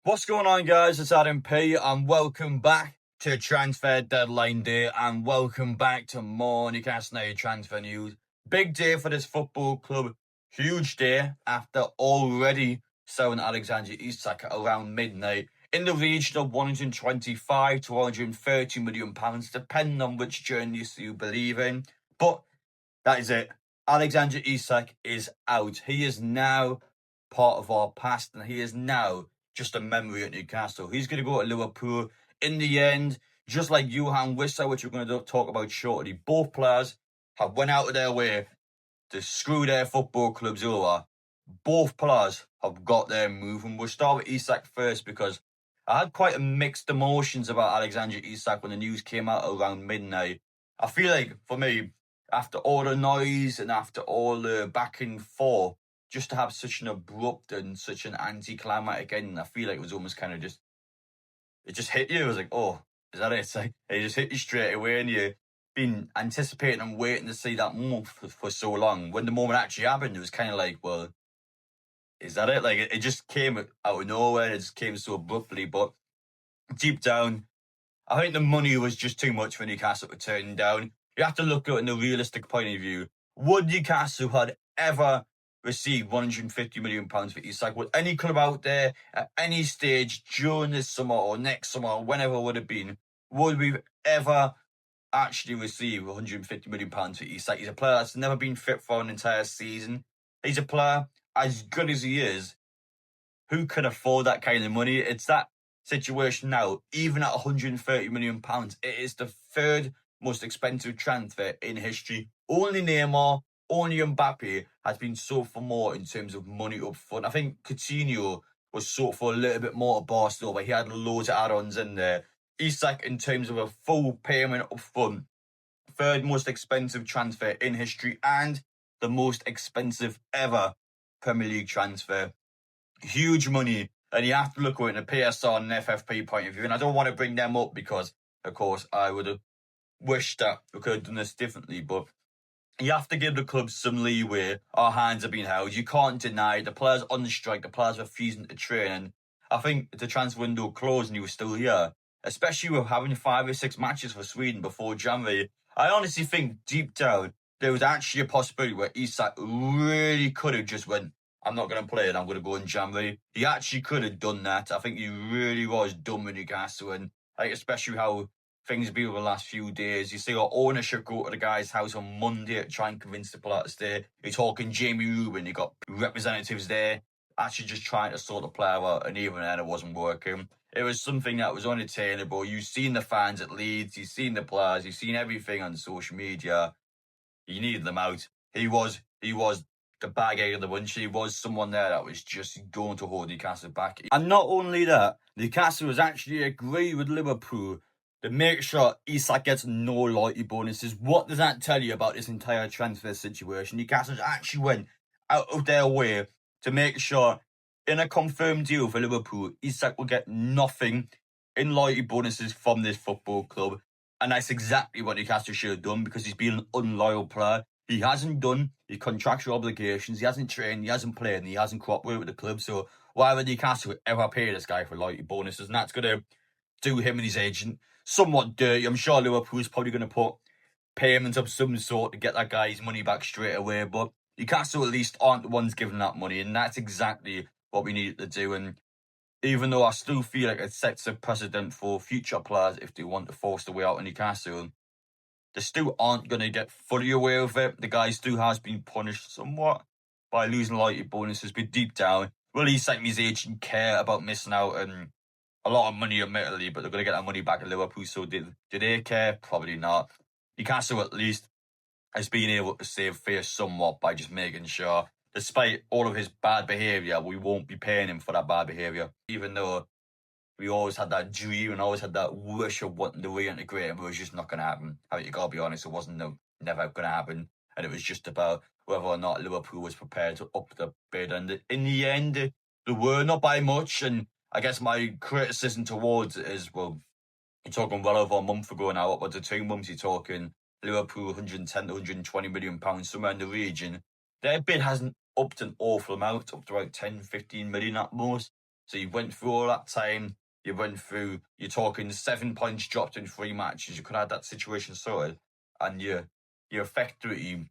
What's going on, guys? It's Adam P, and welcome back to Transfer Deadline Day, and welcome back to more Newcastle United transfer news. Big day for this football club. Huge day after already selling Alexander Isak around midnight in the region of 125 to 130 million pounds, depending on which journalist you believe in. But that is it. Alexander Isak is out. He is now part of our past, and he is now just a memory at Newcastle. He's going to go to Liverpool in the end, just like Yoane Wissa, which we're going to talk about shortly. Both players have went out of their way to screw their football clubs over. Both players have got their move, and we'll start with Isak first because I had quite a mixed emotions about Alexander Isak when the news came out around midnight. I feel like, for me, after all the noise and after all the back and forth, just to have such an abrupt and such an anticlimactic ending, I feel like it was almost kind of it just hit you. It was like, oh, is that it? It's like, it just hit you straight away, and you've been anticipating and waiting to see that moment for so long. When the moment actually happened, it was kind of like, well, is that it? Like, it just came out of nowhere. It just came so abruptly. But deep down, I think the money was just too much for Newcastle to turn down. You have to look at it in a realistic point of view. Would Newcastle had ever received £150 million for Isak? Would any club out there at any stage during this summer or next summer or whenever it would have been, would we ever actually receive £150 million for Isak? He's a player that's never been fit for an entire season. He's a player as good as he is. Who can afford that kind of money? It's that situation now. Even at £130 million, it is the third most expensive transfer in history. Only Neymar, only Mbappe has been sold for more in terms of money up front. I think Coutinho was sold for a little bit more to Barcelona, but he had loads of add-ons in there. Isak, in terms of a full payment up front, third most expensive transfer in history and the most expensive ever Premier League transfer. Huge money, and you have to look at it in a PSR and FFP point of view. And I don't want to bring them up because, of course, I would have wished that we could have done this differently. But you have to give the club some leeway. Our hands have been held. You can't deny it. The players on the strike, the players refusing to train. And I think if the transfer window closed and you were still here, especially with having 5 or 6 matches for Sweden before January, I honestly think deep down there was actually a possibility where Isak really could have just went, I'm not going to play it, I'm going to go in January. He actually could have done that. I think he really was done with Newcastle, and especially how things have been over the last few days. You see our ownership go to the guy's house on Monday to try and convince the player to stay. You're talking Jamie Rubin, you got representatives there actually just trying to sort the player out, and even then it wasn't working. It was something that was unattainable. You've seen the fans at Leeds, you've seen the players, you've seen everything on social media. You needed them out. He was the bag egg of the bunch. He was someone there that was just going to hold Newcastle back. And not only that, Newcastle was actually agreed with Liverpool to make sure Isak gets no loyalty bonuses. What does that tell you about this entire transfer situation? Newcastle actually went out of their way to make sure, in a confirmed deal for Liverpool, Isak will get nothing in loyalty bonuses from this football club. And that's exactly what Newcastle should have done, because he's been an unloyal player. He hasn't done his contractual obligations. He hasn't trained, he hasn't played, and he hasn't cooperated with the club. So why would Newcastle ever pay this guy for loyalty bonuses? And that's going to do him and his agent somewhat dirty. I'm sure Liverpool is probably going to put payments of some sort to get that guy's money back straight away. But Newcastle at least aren't the ones giving that money. And that's exactly what we needed to do. And even though I still feel like it sets a precedent for future players if they want to force their way out of Newcastle, they still aren't going to get fully away with it. The guy still has been punished somewhat by losing loyalty bonuses, but deep down, will Isak and his agent care about missing out on a lot of money, admittedly, but they're going to get that money back at Liverpool, so did they care? Probably not. Newcastle at least has been able to save face somewhat by just making sure, despite all of his bad behaviour, we won't be paying him for that bad behaviour. Even though we always had that dream and always had that wish of wanting to reintegrate him, but it was just not going to happen. I mean, you got to be honest, it wasn't never going to happen. And it was just about whether or not Liverpool was prepared to up the bid. And in the end, they were, not by much. And I guess my criticism towards it is, well, you're talking well over a month ago now. What was it, 2 months? You're talking Liverpool 110 to 120 million pounds, somewhere in the region. Their bid hasn't upped an awful amount, up to about 10, 15 million at most. So you went through all that time. You're talking 7 points dropped in 3 matches. You could have that situation sorted, and you effectively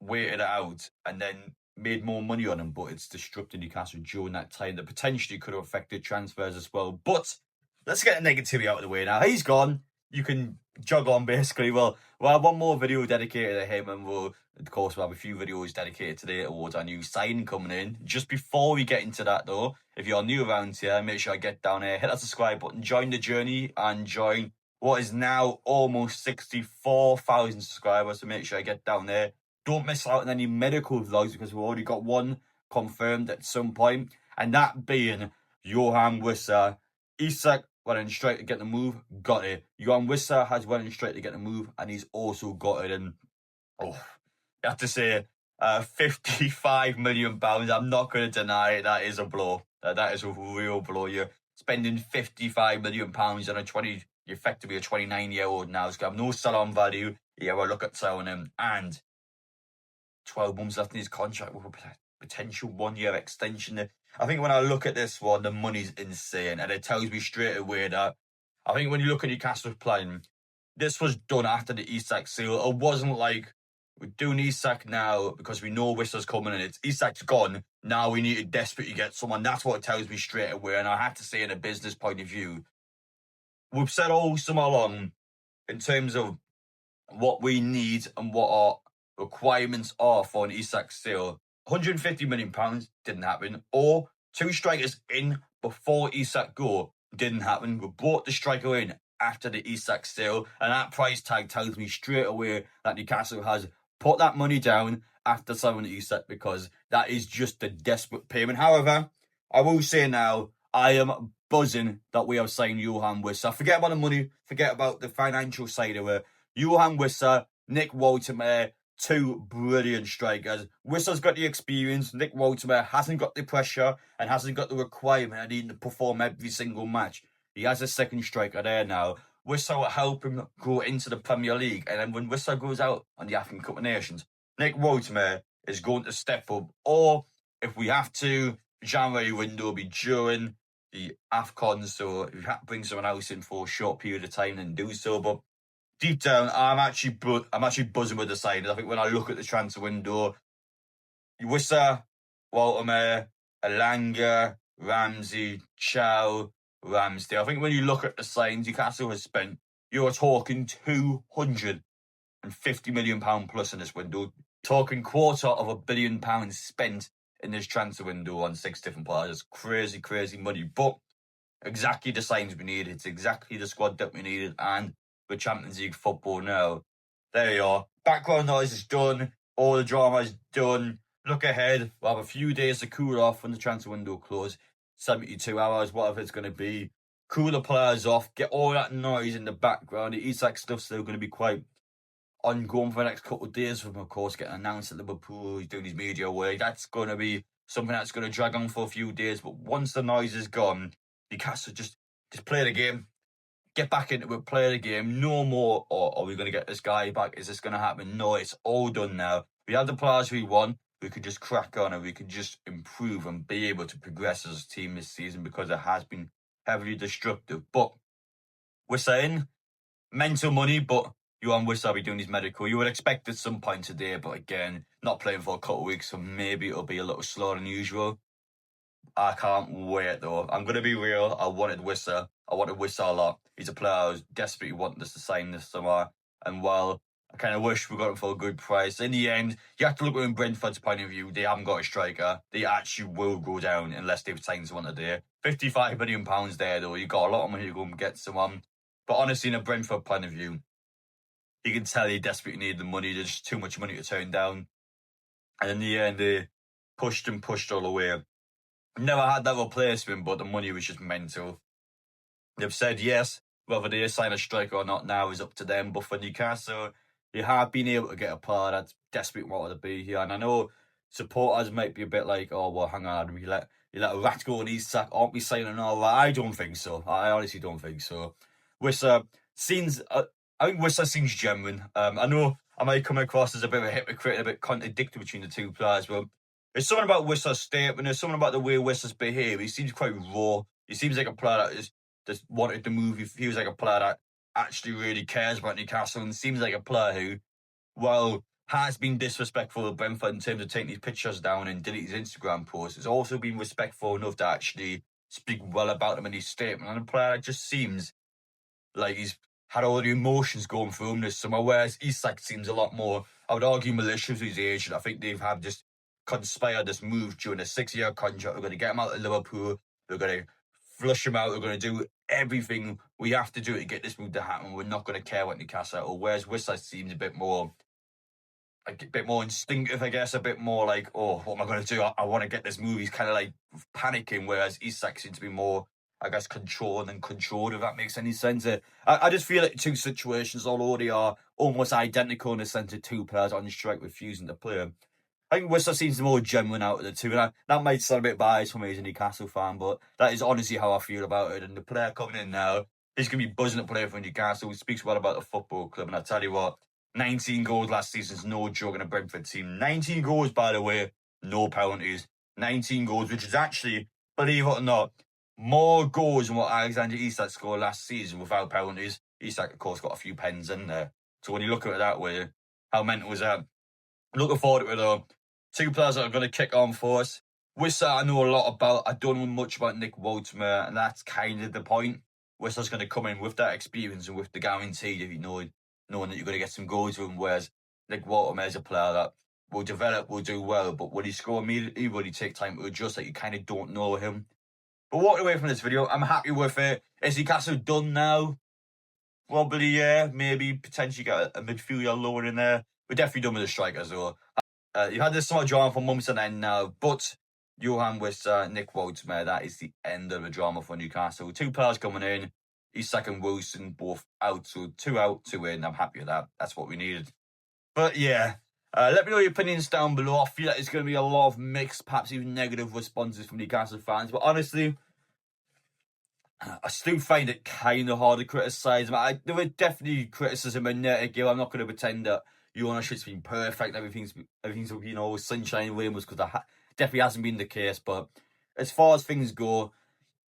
waited it out and then made more money on him, but it's disrupted Newcastle during that time that potentially could have affected transfers as well. But let's get the negativity out of the way now. He's gone. You can jog on, basically. We'll have one more video dedicated to him, and we'll have a few videos dedicated today towards our new signing coming in. Just before we get into that, though, if you're new around here, make sure I get down here, hit that subscribe button, join the journey, and join what is now almost 64,000 subscribers. So make sure I get down there. Don't miss out on any medical vlogs, because we've already got one confirmed at some point, and that being Yoane Wissa. Isak went in straight to get the move, got it. Yoane Wissa has went in straight to get the move, and he's also got it. And you have to say, £55 million. I'm not going to deny it. That is a blow. That is a real blow. You're spending £55 million on effectively a 29-year-old now. He's got no sell-on value. Yeah, we'll look at selling him, and 12 months left in his contract with a potential 1-year extension. I think when I look at this one, the money's insane, and it tells me straight away that I think when you look at Newcastle's plan, this was done after the Isak sale. It wasn't like we're doing Isak now because we know Wissa's coming and it's Isak's gone. Now we need to desperately get someone. That's what it tells me straight away. And I have to say, in a business point of view, we've said all summer long in terms of what we need and what our requirements are for an Isak sale. £150 million didn't happen, or 2 strikers in before Isak go didn't happen. We brought the striker in after the Isak sale, and that price tag tells me straight away that Newcastle has put that money down after selling Isak, because that is just a desperate payment. However, I will say now, I am buzzing that we have signed Yoane Wissa. Forget about the money, forget about the financial side of it. Yoane Wissa, Nick Woutema, 2 brilliant strikers. Wissa's got the experience. Nick Woutema hasn't got the pressure and hasn't got the requirement of needing to perform every single match. He has a second striker there now. Wissa will help him go into the Premier League, and then when Wissa goes out on the African Cup of Nations, Nick Woutema is going to step up. Or if we have to, January window will be during the AFCON, so if you have to bring someone else in for a short period of time, then do so. But deep down, I'm actually buzzing with the side. I think when I look at the transfer window, Wissa, Woutema, Elanga, Ramsey, Chow, Ramsdale. I think when you look at the signs Newcastle has spent, you're talking £250 million plus in this window. Talking £250 million spent in this transfer window on 6 different players. It's crazy, crazy money. But exactly the signs we needed. It's exactly the squad that we needed. And with Champions League football now, there you are. Background noise is done. All the drama is done. Look ahead. We'll have a few days to cool off when the transfer window closes. 72 hours, whatever it's going to be. Cool the players off. Get all that noise in the background. The Isak stuff's still going to be quite ongoing for the next couple of days. From, of course, getting announced at Liverpool. He's doing his media work. That's going to be something that's going to drag on for a few days. But once the noise is gone, Newcastle just play the game. Get back into it, play the game. No more, are we going to get this guy back? Is this going to happen? No, it's all done now. We have the players we want. We could just crack on and we could just improve and be able to progress as a team this season, because it has been heavily destructive. But we're saying mental money, but Yoane Wissa will be doing his medical. You would expect at some point today, but again, not playing for a couple of weeks, so maybe it'll be a little slower than usual. I can't wait though. I'm going to be real. I wanted Wissa a lot. He's a player I was desperately wanting us to sign this summer. And while I kind of wish we got him for a good price, in the end, you have to look at it from Brentford's point of view. They haven't got a striker. They actually will go down unless they've signed someone today. £55 million there though. You got a lot of money to go and get someone. But honestly, in a Brentford point of view, you can tell they desperately need the money. There's just too much money to turn down. And in the end, they pushed all the way. Never had that replacement, but the money was just mental. They've said yes, whether they sign a striker or not now is up to them. But for Newcastle, they have been able to get a player that's desperate wanted to be here. And I know supporters might be a bit like, oh, well, hang on, you let Ratko and Isak, aren't we signing all that? I don't think so. I honestly don't think so. Wissa I think Wissa seems genuine. I know I might come across as a bit of a hypocrite, a bit contradictory between the two players, but There's something about Wissa's statement. There's something about the way Wissa's behaved. He seems quite raw. He seems like a player that is just wanted to move. He feels like a player that actually really cares about Newcastle, and seems like a player who, well, has been disrespectful of Brentford in terms of taking his pictures down and deleting his Instagram posts. Has also been respectful enough to actually speak well about him in his statement. And a player that just seems like he's had all the emotions going through him this summer, whereas Isak seems a lot more, I would argue, malicious with his agent. I think they've had just conspired this move during a 6-year contract. We're going to get him out of Liverpool. We're going to flush him out. We're going to do everything we have to do to get this move to happen. We're not going to care what Newcastle are. Whereas Wissa seems a bit more instinctive, I guess, a bit more like, oh, what am I going to do? I want to get this move. He's kind of like panicking, whereas Isak seems to be more, I guess, controlled, if that makes any sense. I just feel like two situations, although they are almost identical in the sense of two players on strike refusing to play. I think Wissa seems the more genuine out of the two. And that might sound a bit biased for me as a Newcastle fan, but that is honestly how I feel about it. And the player coming in now, he's going to be buzzing to play for Newcastle. He speaks well about the football club. And I tell you what, 19 goals last season is no joke in a Brentford team. 19 goals, by the way, no penalties. 19 goals, which is actually, believe it or not, more goals than what Alexander Isak scored last season without penalties. Isak, of course, got a few pens in there. So when you look at it that way, how mental was that? Looking forward to it, though. Two players that are going to kick on for us. Wissa, I know a lot about. I don't know much about Nick Woutema, and that's kind of the point. Wissa's going to come in with that experience and with the guarantee of knowing that you're going to get some goals with him, whereas Nick Woutema is a player that will develop, will do well, but will he score immediately? Will he take time to adjust? Like, you kind of don't know him. But walking away from this video, I'm happy with it. Is Newcastle done now? Probably, yeah. Maybe potentially get a midfielder lower in there. We're definitely done with the strikers, though. You've had this sort of drama for months on end now, but Yoane Wissa, Nick Woutema, that is the end of the drama for Newcastle. Two players coming in, Isak and Wilson both out, so 2 out, 2 in. I'm happy with that. That's what we needed. But yeah, let me know your opinions down below. I feel like it's going to be a lot of mixed, perhaps even negative responses from Newcastle fans, but honestly, I still find it kind of hard to criticise him. There were definitely criticism in there. Again, I'm not going to pretend that Yoane shit's been perfect. Everything's been sunshine and rainbows, because that definitely hasn't been the case. But as far as things go,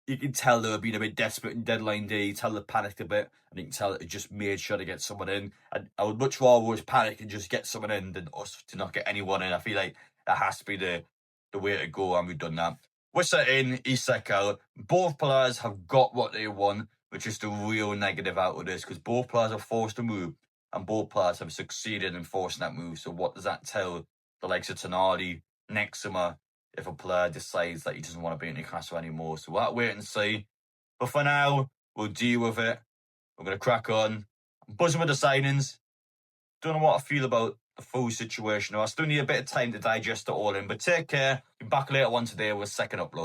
you can tell they were being a bit desperate in deadline day. You tell they panicked a bit, and you can tell that they just made sure to get someone in. And I would much rather always panic and just get someone in than us to not get anyone in. I feel like that has to be the way to go, and we've done that. Wissa in, Isak out. Both players have got what they want, which is the real negative out of this, because both players are forced to move, and both players have succeeded in forcing that move. So what does that tell the likes of Tonali next summer if a player decides that he doesn't want to be in Newcastle anymore? So we'll have to wait and see. But for now, we'll deal with it. We're going to crack on. I'm buzzing with the signings. Don't know what I feel about the full situation. I still need a bit of time to digest it all in. But take care. Be back later on today with a second upload.